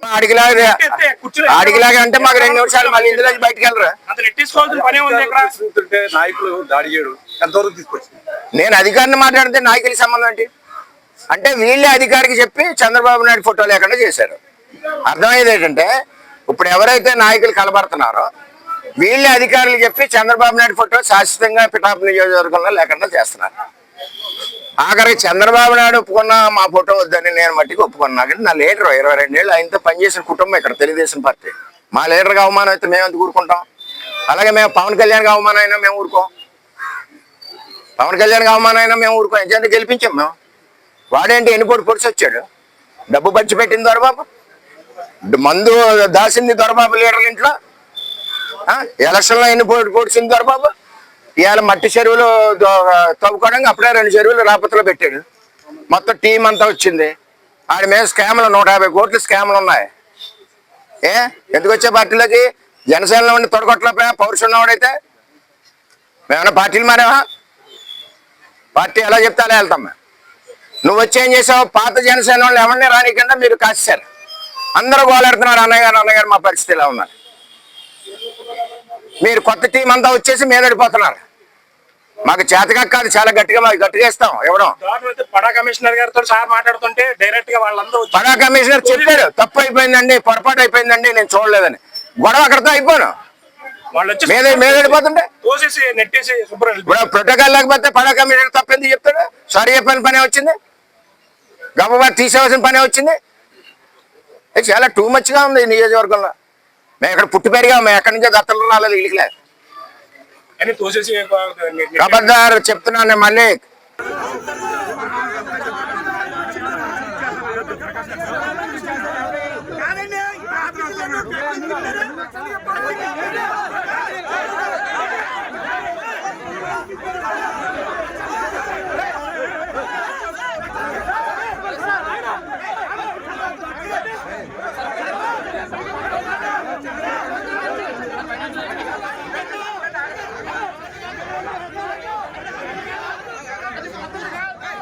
ఆడికిలాగా అంటే మాకు 2 నిమిషాలు మళ్ళీ ఇందులో బయటకు వెళ్ళరా? నాయకులు దాడి చేయడు ఎంతవరకు తీసుకొచ్చి నేను అధికారిని మాట్లాడితే నాయకులకి సంబంధం ఏంటి అంటే వీళ్ళే అధికారికి చెప్పి చంద్రబాబు నాయుడు ఫోటో లేకుండా చేశారు. అర్థమయ్యేది ఏంటంటే ఇప్పుడు ఎవరైతే నాయకులు కలబడుతున్నారో వీళ్ళే అధికారులు చెప్పి చంద్రబాబు నాయుడు ఫోటో శాశ్వతంగా పిఠాపు నియోజకవర్గంలో లేకుండా చేస్తున్నారు. ఆఖరికి చంద్రబాబు నాయుడు ఒప్పుకున్న మా ఫోటో వద్దని నేను మట్టికి ఒప్పుకున్నా. కానీ నా లీడర్ 22 ఏళ్ళు ఆయనతో పనిచేసిన కుటుంబం ఇక్కడ తెలుగుదేశం పార్టీ. మా లీడర్గా అవమానం అయితే మేము ఎందుకు ఊరుకుంటాం? అలాగే మేము పవన్ కళ్యాణ్కి అవమానం అయినా మేము ఊరుకోం. పవన్ కళ్యాణ్కి అవమానం అయినా మేము ఊరుకోం. ఎందుకంటే గెలిపించాం మేము. వాడేంటి ఎన్నిపోటు పొడిచి వచ్చాడు? డబ్బు పంచి పెట్టింది దొరబాబు, మందు దాసింది దొరబాబు లీడర్ల ఇంట్లో. ఎలక్షన్లో ఎన్నిపోటు పొడిచింది దొరబాబు. ఇవాళ మట్టి చెరువులు తవ్వుకోవడానికి అప్పుడే 2 చెరువులు రాపత్రలో పెట్టాడు. మొత్తం టీం అంతా వచ్చింది. ఆడి మీద స్కామ్లు 150 కోట్ల స్కామ్లు ఉన్నాయి. ఎందుకు వచ్చే పార్టీలోకి? జనసేనలో ఉండి తొడగొట్టలేకపోయా పౌరుషం ఉన్నవాడైతే. మేమన్నా పార్టీలు మారావా? పార్టీ ఎలా చెప్తే అలా వెళ్తాం మేము. నువ్వు వచ్చి ఏం చేసావు? పాత జనసేన వాళ్ళు ఎవరిని రానికుండా మీరు కాసేశారు. అందరూ గోలాడుతున్నారు, అన్నగారు మా పరిస్థితి ఇలా ఉన్నారు. మీరు కొత్త టీం అంతా వచ్చేసి మీద పడిపోతున్నారు. మాకు చేతగా కాదు, చాలా గట్టిగా ఇస్తాం. ఇవ్వడం పడా కమిషనర్ గారితో సార్ మాట్లాడుతుంటే డైరెక్ట్ గా వాళ్ళందరూ పడా కమిషనర్ చెప్పాడు, తప్పు అయిపోయిందండి, పొరపాటు అయిపోయిందండి, నేను చూడలేదని. గొడవ అక్కడితో అయిపోను. మీద వెళ్ళిపోతుంటే ప్రోటోకాల్ లేకపోతే పడా కమిషనర్ తప్పింది చెప్తాడు. సారీ చెప్పిన పనే వచ్చింది, గబగబా తీసేవలసిన పనే వచ్చింది. చాలా టూ మచ్గా ఉంది ఈ నియోజకవర్గంలో. మేము ఇక్కడ పుట్టి పెరిగా, మేము ఎక్కడి నుంచో దత్తలు రాలేదు ఇళ్ళకిలే. ఖబర్దారు చెప్తున్నాను మళ్ళీ.